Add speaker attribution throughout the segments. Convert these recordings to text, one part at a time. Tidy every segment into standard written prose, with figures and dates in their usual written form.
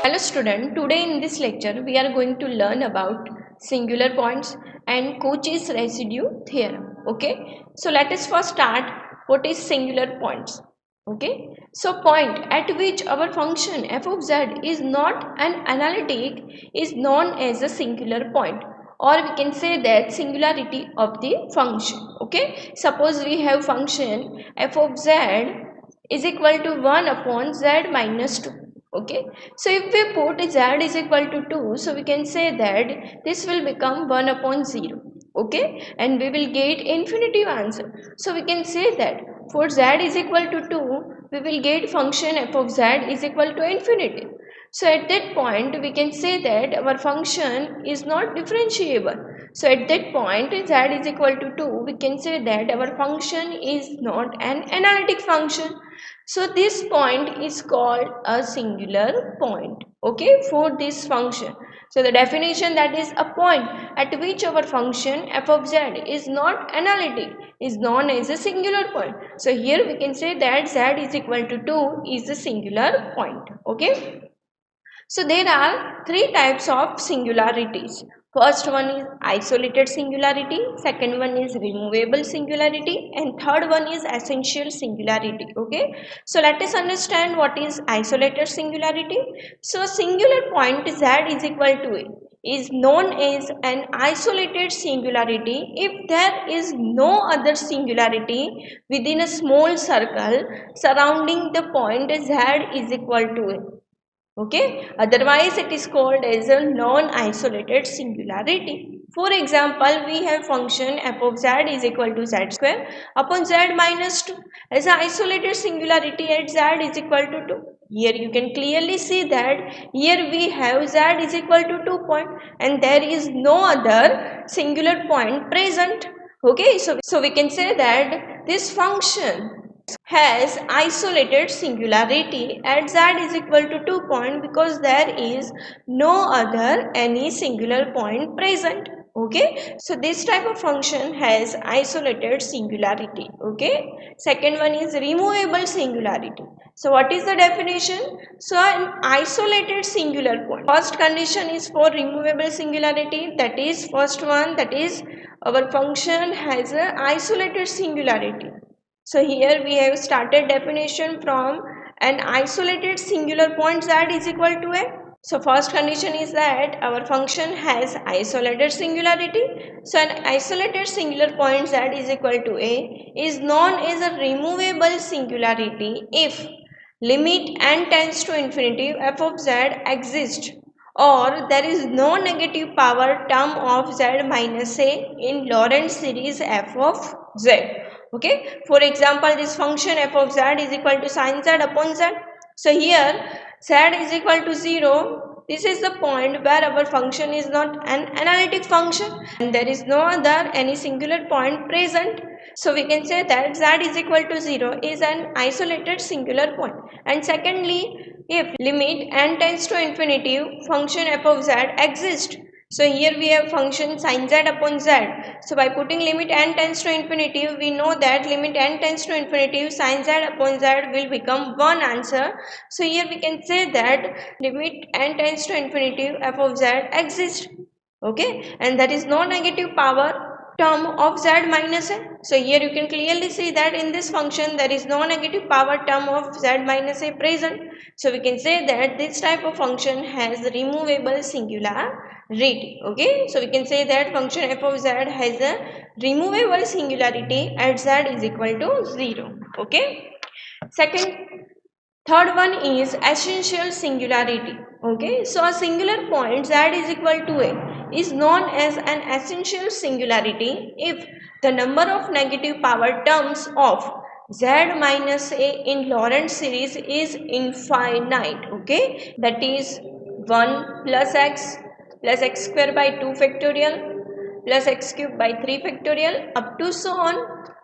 Speaker 1: Hello student, today in this lecture we are going to learn about singular points and Cauchy's residue theorem. Okay, so let us first start what is singular points. Okay, so point at which our function f of z is not an analytic is known as a singular point, or we can say that singularity of the function. Okay, suppose we have function f of z is equal to 1 upon z minus 2. Okay, so if we put z is equal to 2, so we can say that this will become 1 upon 0. Okay, and we will get infinitive answer. So we can say that for z is equal to 2, we will get function f of z is equal to infinity. So at that point we can say that our function is not differentiable. So at that point z is equal to 2, we can say that our function is not an analytic function. So this point is called a singular point, okay, for this function. So the definition, that is a point at which our function f of z is not analytic, is known as a singular point. So here we can say that z is equal to 2 is a singular point, okay. So there are three types of singularities. First one is isolated singularity, second one is removable singularity, and third one is essential singularity. Okay, so let us understand what is isolated singularity. So singular point z is equal to a is known as an isolated singularity if there is no other singularity within a small circle surrounding the point z is equal to a. Okay, otherwise it is called as a non-isolated singularity. For example, we have function f of z is equal to z square upon z minus 2 as an isolated singularity at z is equal to 2. Here you can clearly see that here we have z is equal to 2 point and there is no other singular point present. Okay, so we can say that this function has isolated singularity at z is equal to 2 point because there is no other any singular point present. Okay, so this type of function has isolated singularity. Okay, second one is removable singularity. So what is the definition? So an isolated singular point, first condition is for removable singularity, that is first one, that is our function has an isolated singularity. So here we have started definition from an isolated singular point z is equal to a. So first condition is that our function has isolated singularity. So an isolated singular point z is equal to a is known as a removable singularity if limit n tends to infinity f of z exists, or there is no negative power term of z minus a in Lorentz series f of z. Okay, for example, this function f of z is equal to sin z upon z. So here z is equal to 0. This is the point where our function is not an analytic function and there is no other any singular point present. So we can say that z is equal to 0 is an isolated singular point. And secondly, if limit n tends to infinity function f of z exists. So here we have function sin z upon z. So by putting limit n tends to infinity, we know that limit n tends to infinity sin z upon z will become 1 answer. So here we can say that limit n tends to infinity f of z exists. Okay, and there is no negative power term of z minus a. So here you can clearly see that in this function there is no negative power term of z minus a present. So we can say that this type of function has removable singularity. Okay, so we can say that function f of z has a removable singularity at z is equal to 0. Okay, third one is essential singularity. Okay, so a singular point z is equal to a is known as an essential singularity if the number of negative power terms of z minus a in Lorentz series is infinite. Okay, that is 1 plus x square by 2 factorial plus x cube by 3 factorial up to so on.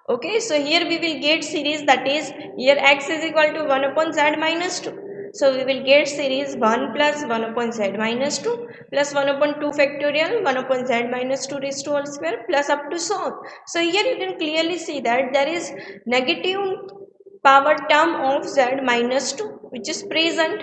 Speaker 1: Okay, so here we will get series, that is here x is equal to 1 upon z minus 2. So we will get series 1 plus 1 upon z minus 2 plus 1 upon 2 factorial 1 upon z minus 2 raised to whole square plus up to so on. So here you can clearly see that there is negative power term of z minus 2 which is present.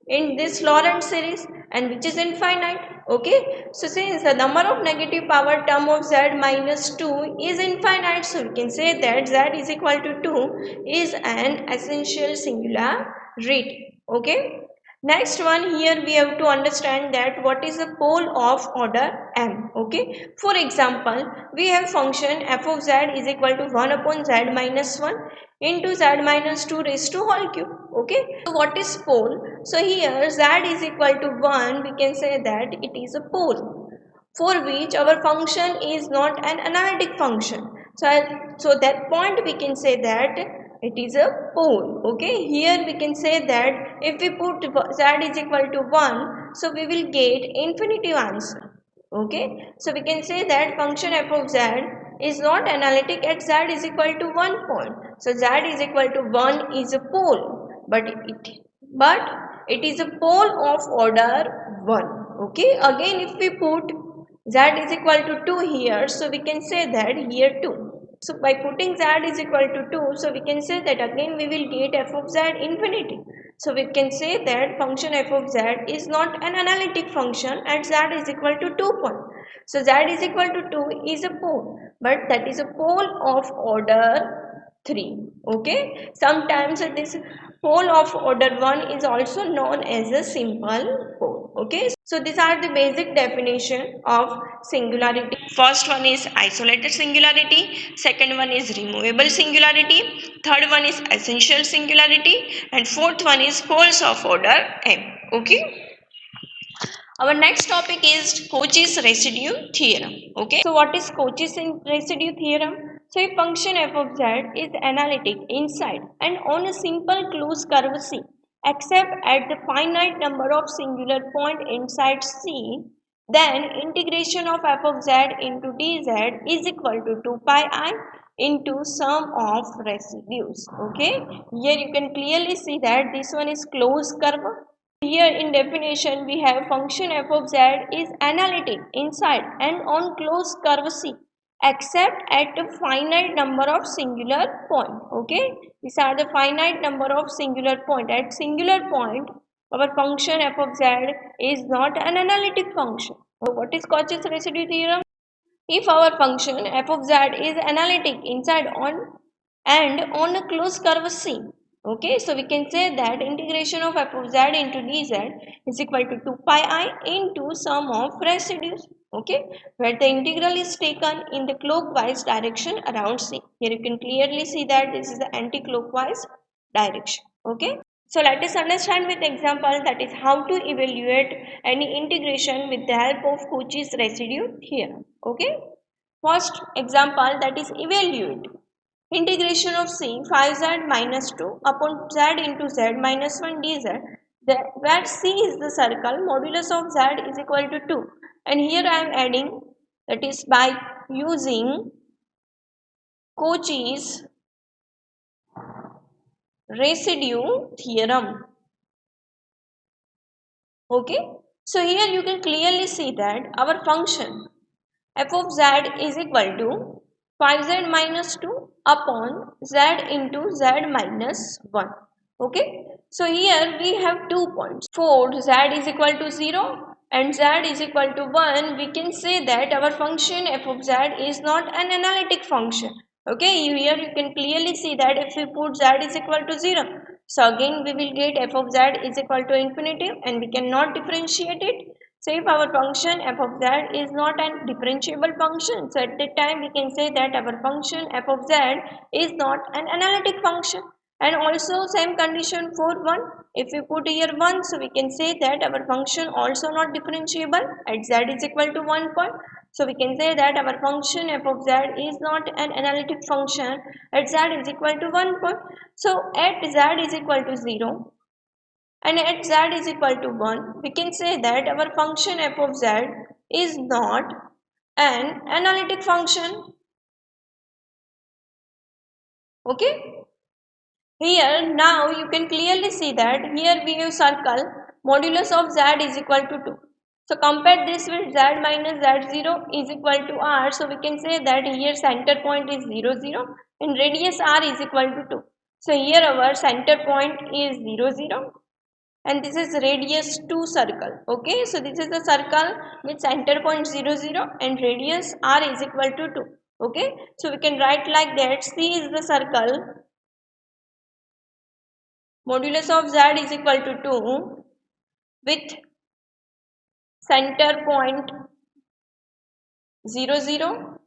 Speaker 1: in this Lorentz series and which is infinite. Okay, so since the number of negative power term of z minus 2 is infinite, so we can say that z is equal to 2 is an essential singularity. Okay, next one, here we have to understand that what is the pole of order m. Okay, for example, we have function f of z is equal to 1 upon z minus 1 into z minus 2 raised to whole cube. Okay, so what is pole? So here z is equal to 1, we can say that it is a pole for which our function is not an analytic function. So that point we can say that it is a pole. Okay, here we can say that if we put z is equal to 1, so we will get infinitive answer. Okay, so we can say that function f of z is not analytic at z is equal to 1 point. So z is equal to 1 is a pole, but it is a pole of order 1. Okay, again if we put z is equal to 2 here, so we can say that here 2. So by putting z is equal to 2, so we can say that again we will get f of z infinity. So we can say that function f of z is not an analytic function at z is equal to 2 point. So z is equal to 2 is a pole, but that is a pole of order 3. Okay, sometimes this pole of order 1 is also known as a simple pole. Okay, so these are the basic definition of singularity. First one is isolated singularity, second one is removable singularity, third one is essential singularity, and fourth one is poles of order m. Okay, our next topic is Cauchy's residue theorem. Okay, so what is Cauchy's residue theorem? So a function f of z is analytic inside and on a simple closed curve C, except at the finite number of singular point inside C, then integration of f of z into dz is equal to 2 pi I into sum of residues. Okay, here you can clearly see that this one is closed curve. Here in definition we have function f of z is analytic inside and on closed curve C, except at a finite number of singular point. Okay, these are the finite number of singular point. At singular point our function f of z is not an analytic function. So what is Cauchy's residue theorem? If our function f of z is analytic inside on a closed curve C, okay, so we can say that integration of f of z into dz is equal to 2 pi I into sum of residues. Okay, where the integral is taken in the clockwise direction around C. Here you can clearly see that this is the anti-clockwise direction. Okay, so let us understand with example, that is how to evaluate any integration with the help of Cauchy's residue theorem. Okay, first example, that is evaluate integration of C 5z minus 2 upon z into z minus 1 dz, where C is the circle, modulus of z is equal to 2, and here I am adding, that is by using Cauchy's residue theorem. Okay, so here you can clearly see that our function f of z is equal to 5z minus 2 upon z into z minus 1. Okay, so here we have 2 points. For z is equal to 0 and z is equal to 1, we can say that our function f of z is not an analytic function. Okay, here you can clearly see that if we put z is equal to 0, so again we will get f of z is equal to infinity and we cannot differentiate it. So if our function f of z is not a differentiable function, so at that time we can say that our function f of z is not an analytic function. And also same condition for 1. If we put here 1, so we can say that our function also not differentiable at z is equal to 1 point. So we can say that our function f of z is not an analytic function at z is equal to 1 point. So at z is equal to 0 and at z is equal to 1, we can say that our function f of z is not an analytic function. Okay, here now you can clearly see that here we have circle modulus of z is equal to 2. So compare this with z minus z0 is equal to r. So we can say that here center point is 0 0 and radius r is equal to 2. So here our center point is 0 0 and this is radius 2 circle. Okay, so this is the circle with center point 0 0 and radius r is equal to 2. Okay, so we can write like that. C is the circle, modulus of z is equal to 2 with center point 0 0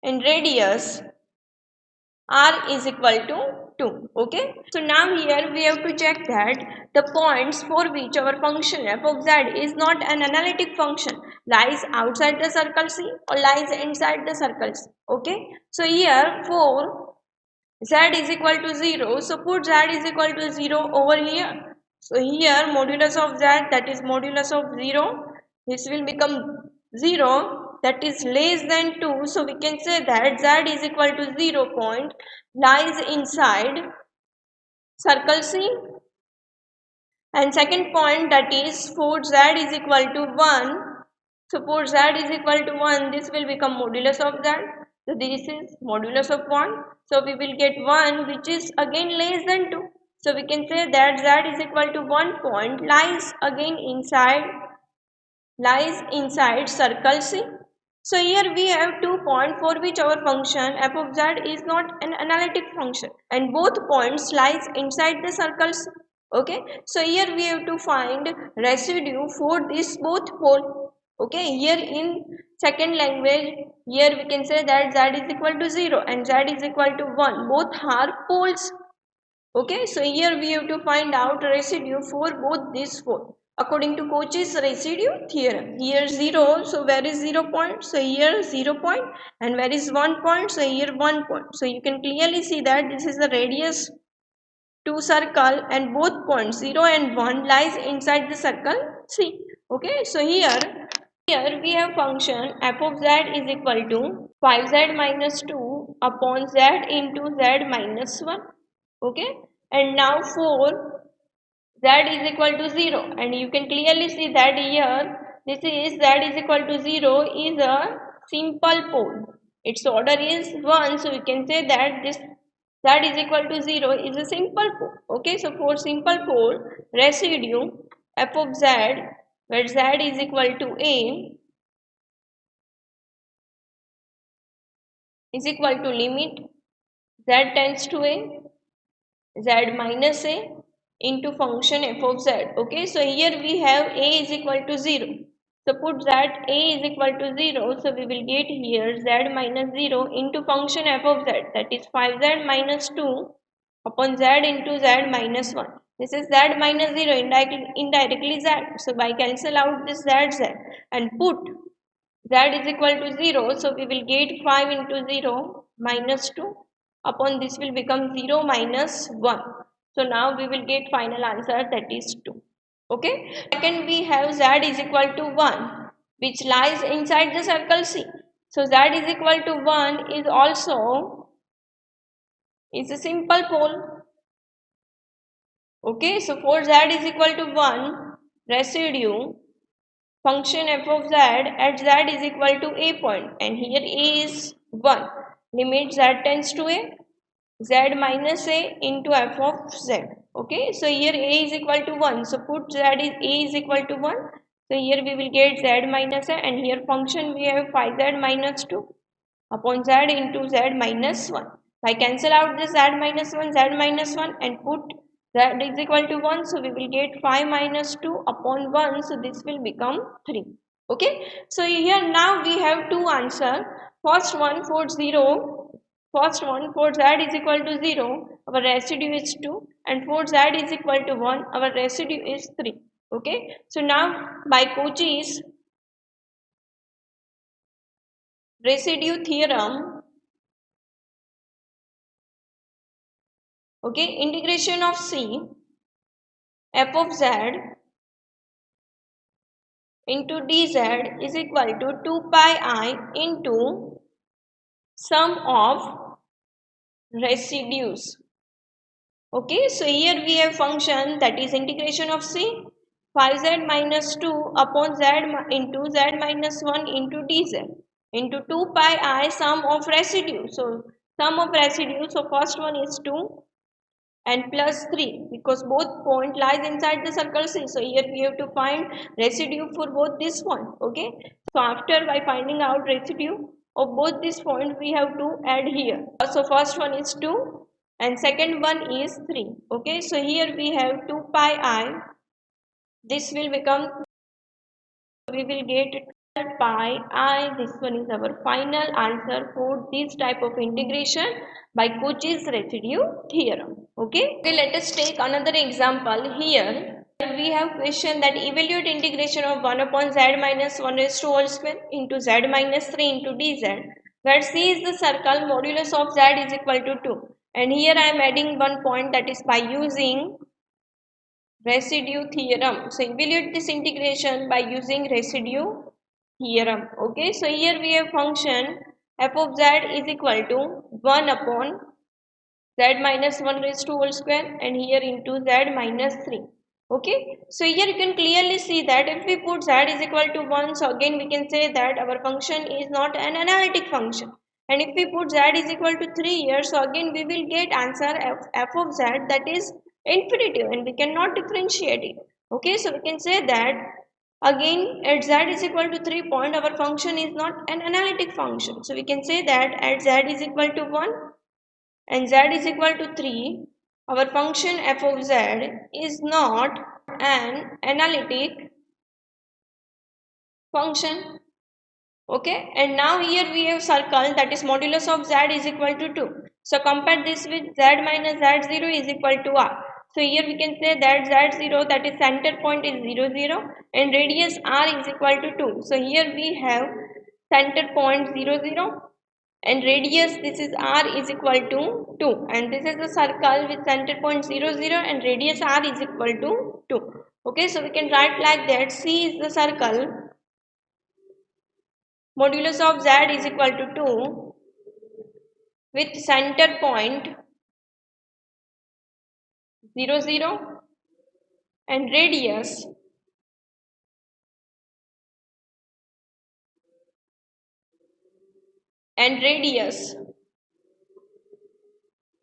Speaker 1: and radius r is equal to 2. Okay, so now here we have to check that the points for which our function f of z is not an analytic function lies outside the circle C or lies inside the circle C. Okay, so here for z is equal to 0, so put z is equal to 0 over here. So here modulus of z, that is modulus of 0, this will become 0, that is less than 2. So we can say that z is equal to 0 point lies inside circle C. And second point, that is for z is equal to 1, suppose z is equal to 1, this will become modulus of z. So this is modulus of 1. So we will get 1 which is again less than 2. So we can say that z is equal to 1 point lies again inside circle C. So here we have 2 points for which our function f of z is not an analytic function and both points lies inside the circle C. Okay, so here we have to find residue for this both pole. Okay, here in second language, here we can say that z is equal to 0 and z is equal to 1, both are poles. Okay, so here we have to find out residue for both these four according to Cauchy's residue theorem. Here 0, so where is 0 point? So here 0 point, and where is 1 point? So here 1 point. So you can clearly see that this is the radius 2 circle and both points 0 and 1 lies inside the circle C. Okay, so here we have function f of z is equal to 5z minus 2 upon z into z minus 1. Okay, and now for z is equal to 0, and you can clearly see that here this is z is equal to 0 is a simple pole, its order is 1, so we can say that this z is equal to 0 is a simple pole. Okay, so for simple pole residue f of z, where z is equal to a, is equal to limit z tends to a z minus a into function f of z. Okay, so here we have a is equal to 0. So put that a is equal to 0, so we will get here z minus 0 into function f of z, that is 5z minus 2 upon z into z minus 1. This is z minus 0, indirectly z. So by cancel out this z and put z is equal to 0, so we will get 5 into 0 minus 2 upon this will become 0 minus 1. So now we will get final answer, that is 2. Okay, second we have z is equal to 1 which lies inside the circle C. So z is equal to 1 is also is a simple pole. Okay, so for z is equal to 1, residue function f of z at z is equal to a point, and here a is 1, limit z tends to a, z minus a into f of z. Okay, so here a is equal to 1, so put a is equal to 1, so here we will get z minus a, and here function we have 5z minus 2 upon z into z minus 1. If I cancel out this z minus 1 and put z is equal to 1, so we will get 5 minus 2 upon 1, so this will become 3. Okay, so here now we have two answer. First one for 0, first one for z is equal to 0, our residue is 2, and for z is equal to 1, our residue is 3. Okay, so now by Cauchy's residue theorem, okay, integration of C f of z into dz is equal to 2 pi I into sum of residues. Okay, so here we have function, that is integration of C 5z minus 2 upon z into z minus 1 into dz into 2 pi I sum of residue. So sum of residue, so first one is 2 and plus 3 because both point lies inside the circle C. So here we have to find residue for both this point. Okay, so after by finding out residue of both these points we have to add here. So first one is 2 and second one is 3. Okay, so here we have 2 pi I, this will become, we will get 12 pi I. This one is our final answer for this type of integration by Cauchy's residue theorem. Okay, let us take another example. Here we have question that evaluate integration of 1 upon z minus 1 raised to whole square into z minus 3 into dz, where C is the circle, modulus of z is equal to 2. And here I am adding one point, that is by using residue theorem. So evaluate this integration by using residue theorem. Okay, so here we have function f of z is equal to 1 upon z minus 1 raised to whole square and here into z minus 3. Okay, so here you can clearly see that if we put z is equal to 1, so again we can say that our function is not an analytic function. And if we put z is equal to 3 here, so again we will get answer f of z that is infinitive and we cannot differentiate it. Okay, so we can say that again at z is equal to 3 point our function is not an analytic function. So we can say that at z is equal to 1 and z is equal to 3, our function f of z is not an analytic function. Okay, and now here we have circle, that is modulus of z is equal to 2. So compare this with z minus z0 is equal to r. So here we can say that z0, that is center point, is 0 0 and radius r is equal to 2. So here we have center point 0 0 and radius, this is r is equal to 2, and this is a circle with center point 0 0 and radius r is equal to 2. Okay, so we can write like that: C is the circle, modulus of z is equal to 2 with center point 0 0 and radius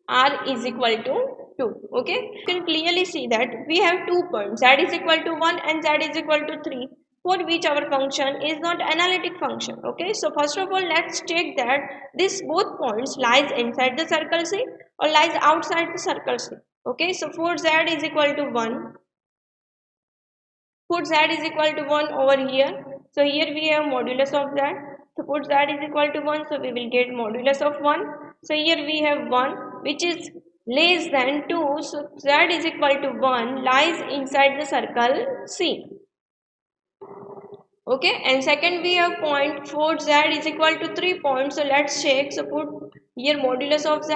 Speaker 1: r is equal to 2. Okay, you can clearly see that we have 2 points, z is equal to 1 and z is equal to 3, for which our function is not analytic function. Okay, so first of all let's check that this both points lies inside the circle C or lies outside the circle C. Okay, so for z is equal to 1, put z is equal to 1 over here. So here we have modulus of z. So put z is equal to 1, so we will get modulus of 1. So here we have 1 which is less than 2. So z is equal to 1 lies inside the circle C. Okay, and second we have point 4 z is equal to 3 points. So let's check. So put here modulus of z.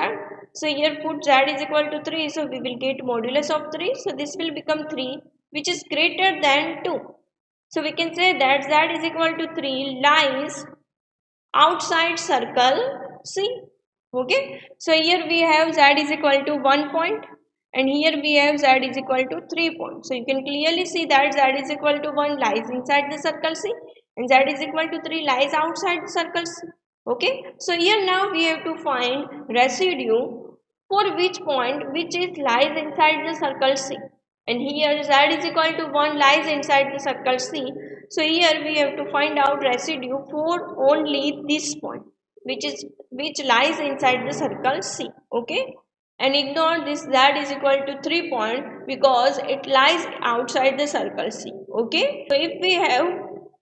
Speaker 1: So here put z is equal to 3. So we will get modulus of 3. So this will become 3 which is greater than 2. So we can say that z is equal to 3 lies outside circle C. Okay, so here we have z is equal to 1 point and here we have z is equal to 3 points. So you can clearly see that z is equal to 1 lies inside the circle C and z is equal to 3 lies outside the circle C. Okay, so here now we have to find residue for which point which is lies inside the circle C, and here z is equal to 1 lies inside the circle C. So here we have to find out residue for only this point which lies inside the circle C. Okay, and ignore this z is equal to 3 point because it lies outside the circle C. Okay, so if we have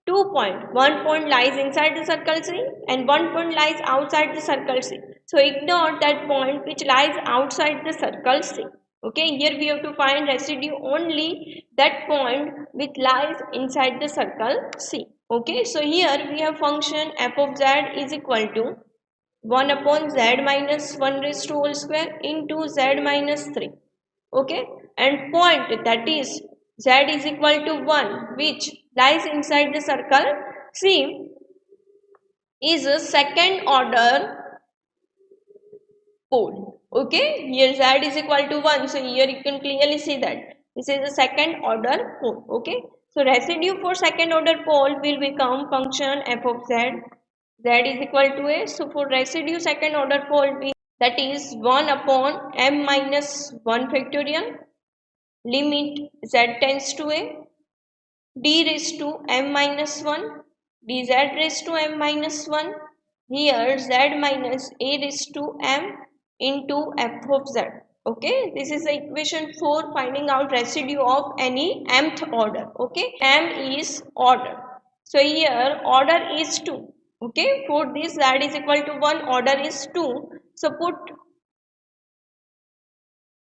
Speaker 1: 2 point, 1 point lies inside the circle C and 1 point lies outside the circle C. So ignore that point which lies outside the circle C. Okay, here we have to find residue only that point which lies inside the circle C. Okay, so here we have function f of z is equal to 1 upon z minus 1 raised to whole square into z minus 3. Okay, and point, that is z is equal to 1 which lies inside the circle C, is a second order pole. Okay, here z is equal to 1, so here you can clearly see that this is a second order pole. Okay, so residue for second order pole will become function f of z, z is equal to a, so for residue second order pole we, that is 1 upon m minus 1 factorial limit z tends to a d raised to m minus 1 dz raised to m minus 1 here z minus a raised to m into f of z. Okay, this is the equation for finding out residue of any mth order. Okay, m is order, so here order is 2. Okay, for this z is equal to 1, order is 2, so put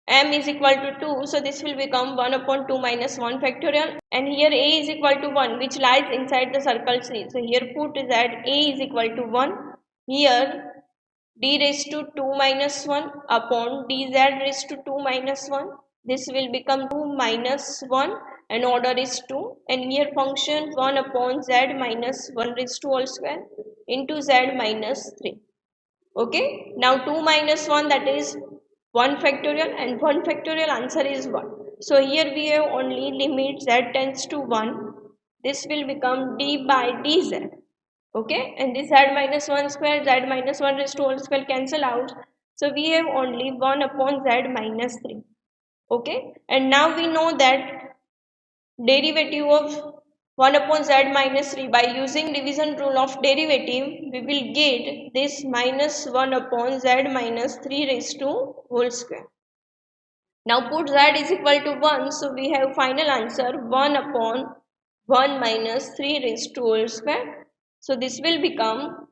Speaker 1: m is equal to 2, so this will become 1 upon 2 minus 1 factorial, and here a is equal to 1 which lies inside the circle C, so here put that a is equal to 1, here d raised to 2 minus 1 upon dz raised to 2 minus 1, this will become 2 minus 1 and order is 2, and here function 1 upon z minus 1 raised to whole square into z minus 3. Okay, now 2 minus 1, that is 1 factorial, and 1 factorial answer is 1. So here we have only limit z tends to 1, this will become d by dz. Okay, and this z minus 1 square, z minus 1 raised to whole square cancel out, so we have only 1 upon z minus 3. Okay, and now we know that derivative of 1 upon z minus 3, by using division rule of derivative we will get this minus 1 upon z minus 3 raised to whole square. Now put z is equal to 1, so we have final answer 1 upon 1 minus 3 raised to whole square, so this will become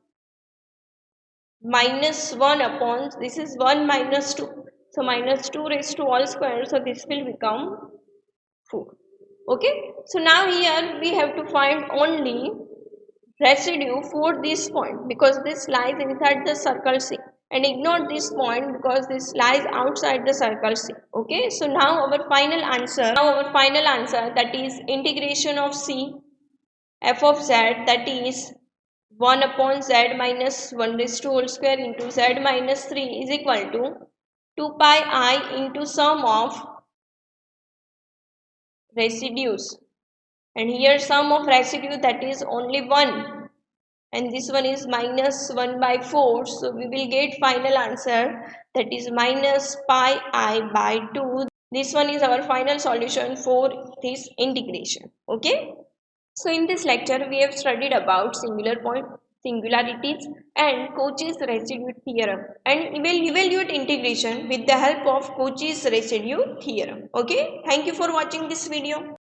Speaker 1: minus 1 upon, this is 1 minus 2, so minus 2 raised to whole square, so this will become 4. Okay, so now here we have to find only residue for this point because this lies inside the circle C, and ignore this point because this lies outside the circle C. Okay, so now our final answer, that is integration of C f of z, that is 1 upon z minus 1 raised to whole square into z minus 3 is equal to 2 pi I into sum of residues, and here sum of residue, that is only 1, and this one is minus 1 by 4, so we will get final answer, that is minus pi I by 2. This one is our final solution for this integration. Okay, so in this lecture we have studied about singular point, singularities and Cauchy's residue theorem, and evaluate integration with the help of Cauchy's residue theorem. Okay, thank you for watching this video.